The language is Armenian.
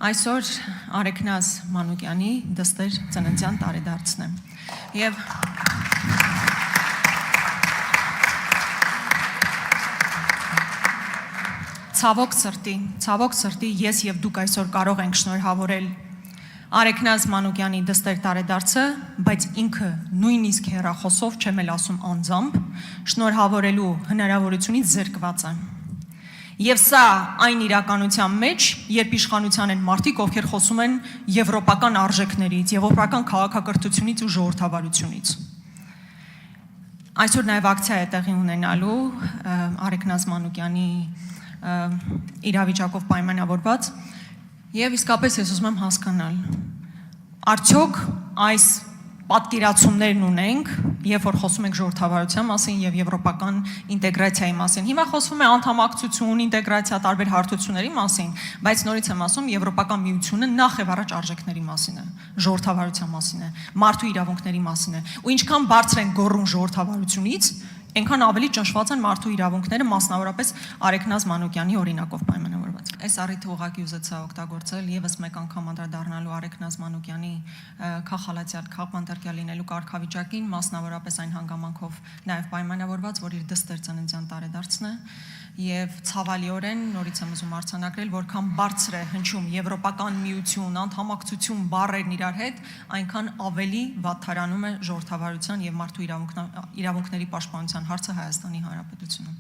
Այսօր Արեգնազ Մանուկյանի դստեր ծննդյան տարեդարձն է եւ ցավոք սրտի ես եւ դուք այսօր կարող ենք շնորհավորել Արեգնազ Մանուկյանի դստեր տարեդարձը, բայց ինքը նույնիսկ հեռախոսով չեմ էլ ասում անձամբ շնորհավորելու հնարավորությունից զրկված է։ Եվ սա այն իրականության մեջ, երբ իշխանության են մարդիկ, ովքեր խոսում են եվրոպական արժեքներից, եվրոպական քաղաքակրթությունից ու ժողովրդավարությունից։ Այսօր նաև ակցիա է տեղի ունենալու Արեգնազ Մանուկյանի իրավիճակով պայմանավորված, եւ իսկապես ես ուզում եմ հասկանալ, արդյոք այս պատկերացումներն ունենք, երբ որ խոսում ենք ժողովրդավարության մասին եւ եվրոպական ինտեգրացիայի մասին։ Հիմա խոսվում է անդամակցություն, ինտեգրացիա, տարբեր հարթությունների մասին, բայց նորից եմ ասում, Եվրոպական միությունը նախ եւ առաջ արժեքների մասին է, ժողովրդավարության մասին է, մարդու իրավունքների մասին է, ու ինչքան բարձր են գոռում ժողովրդավարությունից, այնքան ավելի ճնշված են մարդու իրավունքները, մասնավորապես Արեգնազ Մանուկյանի օրինակով պայմանավորված։ Այս առիթը ուղղակի ուզեցա օգտագործել եւս մեկ անգամ անդրադառնալու Արեգնազ Մանուկյանի քաղաքալացյալ քաղաքապետարան լինելու կարգավիճակին, մասնավորապես այն հանգամանքով նաեւ պայմանավորված, որ իր դստեր ծննդյան տարեդարձն է, եւ ցավալիորեն նորից եմ ուզում արձանագրել, որքան բարձր է հնչում Եվրոպական միություն, անդամակցություն բառերն իրար հետ, այնքան ավելի վատթարանում է ժողովրդավարության եւ մարդու իրավունքների պաշտպանության հարցը Հայաստանի Հանրապետությունում։